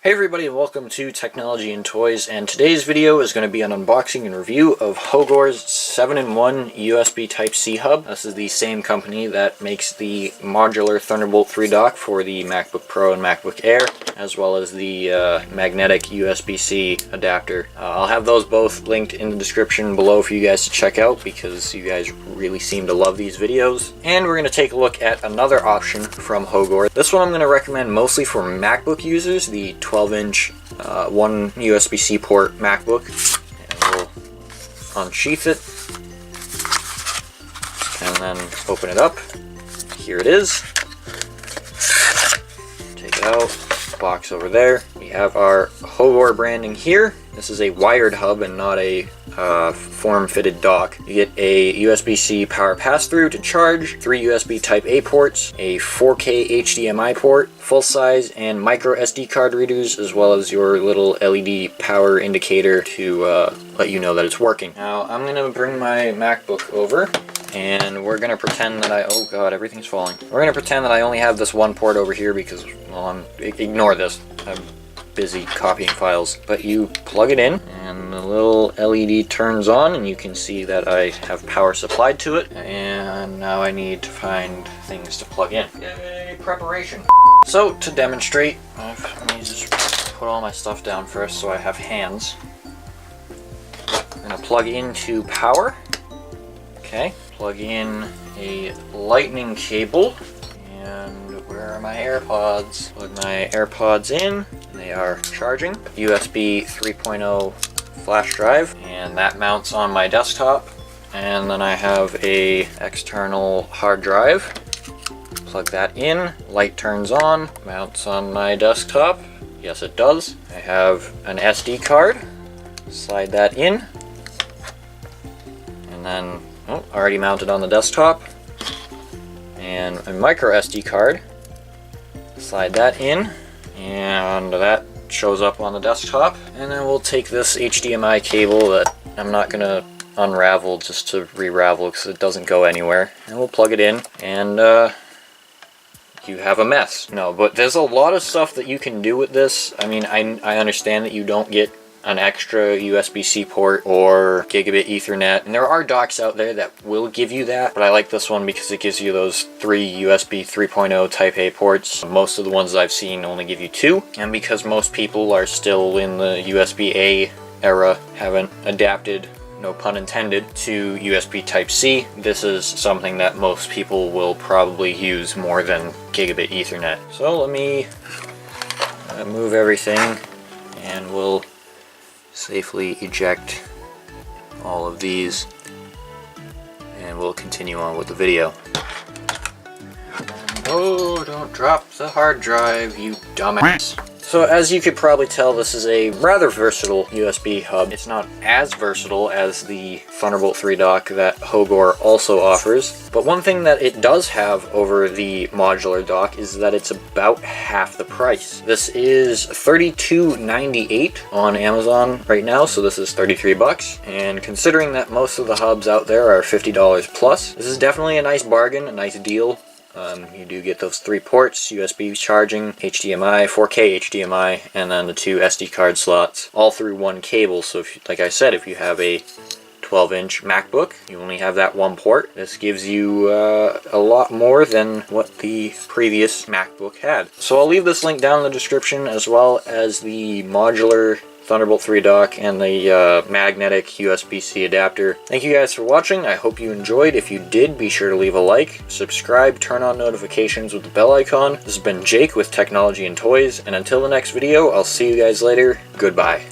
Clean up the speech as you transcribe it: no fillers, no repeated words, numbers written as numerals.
Hey everybody, and welcome to Technology and Toys, and today's video is going to be an unboxing and review of Hogore's 7-in-1 USB Type-C hub. This is the same company that makes the Modular Thunderbolt 3 dock for the MacBook Pro and MacBook Air, as well as the magnetic USB-C adapter. I'll have those both linked in the description below for you guys to check out, because you guys really seem to love these videos. And we're going to take a look at another option from Hogore. This one I'm going to recommend mostly for MacBook users, the 12-inch one USB-C port MacBook. And we'll unsheath it and then open it up. Here it is. Take it out. Box over there. We have our Hogore branding here. This is a wired hub and not a form-fitted dock. You get a USB-C power pass-through to charge, 3 USB Type-A ports, a 4K HDMI port, full-size and micro SD card readers, as well as your little LED power indicator to let you know that it's working. Now, I'm going to bring my MacBook over, and we're going to pretend that oh god, everything's falling. We're going to pretend that I only have this one port over here because, well, ignore this. I'm busy copying files. But you plug it in, and the little LED turns on, and you can see that I have power supplied to it. And now I need to find things to plug in. Yay, preparation. So, to demonstrate, let me just put all my stuff down first so I have hands. I'm going to plug into power. Okay, plug in a lightning cable. And where are my AirPods? Plug my AirPods in. They are charging. USB 3.0 flash drive, and that mounts on my desktop. And then I have a external hard drive. Plug that in. Light turns on. Mounts on my desktop. Yes, it does. I have an SD card. Slide that in. And then, already mounted on the desktop. And a micro SD card. Slide that in. And that shows up on the desktop. And then we'll take this HDMI cable that I'm not going to unravel just to re-ravel because it doesn't go anywhere. And we'll plug it in, and you have a mess. No, but there's a lot of stuff that you can do with this. I mean, I understand that you don't get an extra USB-C port or gigabit Ethernet, and there are docks out there that will give you that, but I like this one because it gives you those 3 USB 3.0 Type-A ports. Most of the ones I've seen only give you 2, and because most people are still in the USB-A era, haven't adapted, no pun intended, to USB Type-C, this is something that most people will probably use more than gigabit Ethernet. So let me move everything, and we'll safely eject all of these, and we'll continue on with the video. Oh, don't drop the hard drive, you dumbass. So as you could probably tell, this is a rather versatile USB hub. It's not as versatile as the Thunderbolt 3 dock that Hogore also offers, but one thing that it does have over the modular dock is that it's about half the price. This is $32.98 on Amazon right now, so this is 33 bucks. And considering that most of the hubs out there are $50 plus, this is definitely a nice bargain, a nice deal. You do get those 3 ports, USB charging, HDMI, 4K HDMI, and then the 2 SD card slots, all through one cable. So if, like I said, if you have a 12-inch MacBook, you only have that one port. This gives you a lot more than what the previous MacBook had. So I'll leave this link down in the description, as well as the modular Thunderbolt 3 dock and the magnetic USB-C adapter. Thank you guys for watching. I hope you enjoyed. If you did, be sure to leave a like, subscribe, turn on notifications with the bell icon. This has been Jake with Technology and Toys, and until the next video, I'll see you guys later. Goodbye.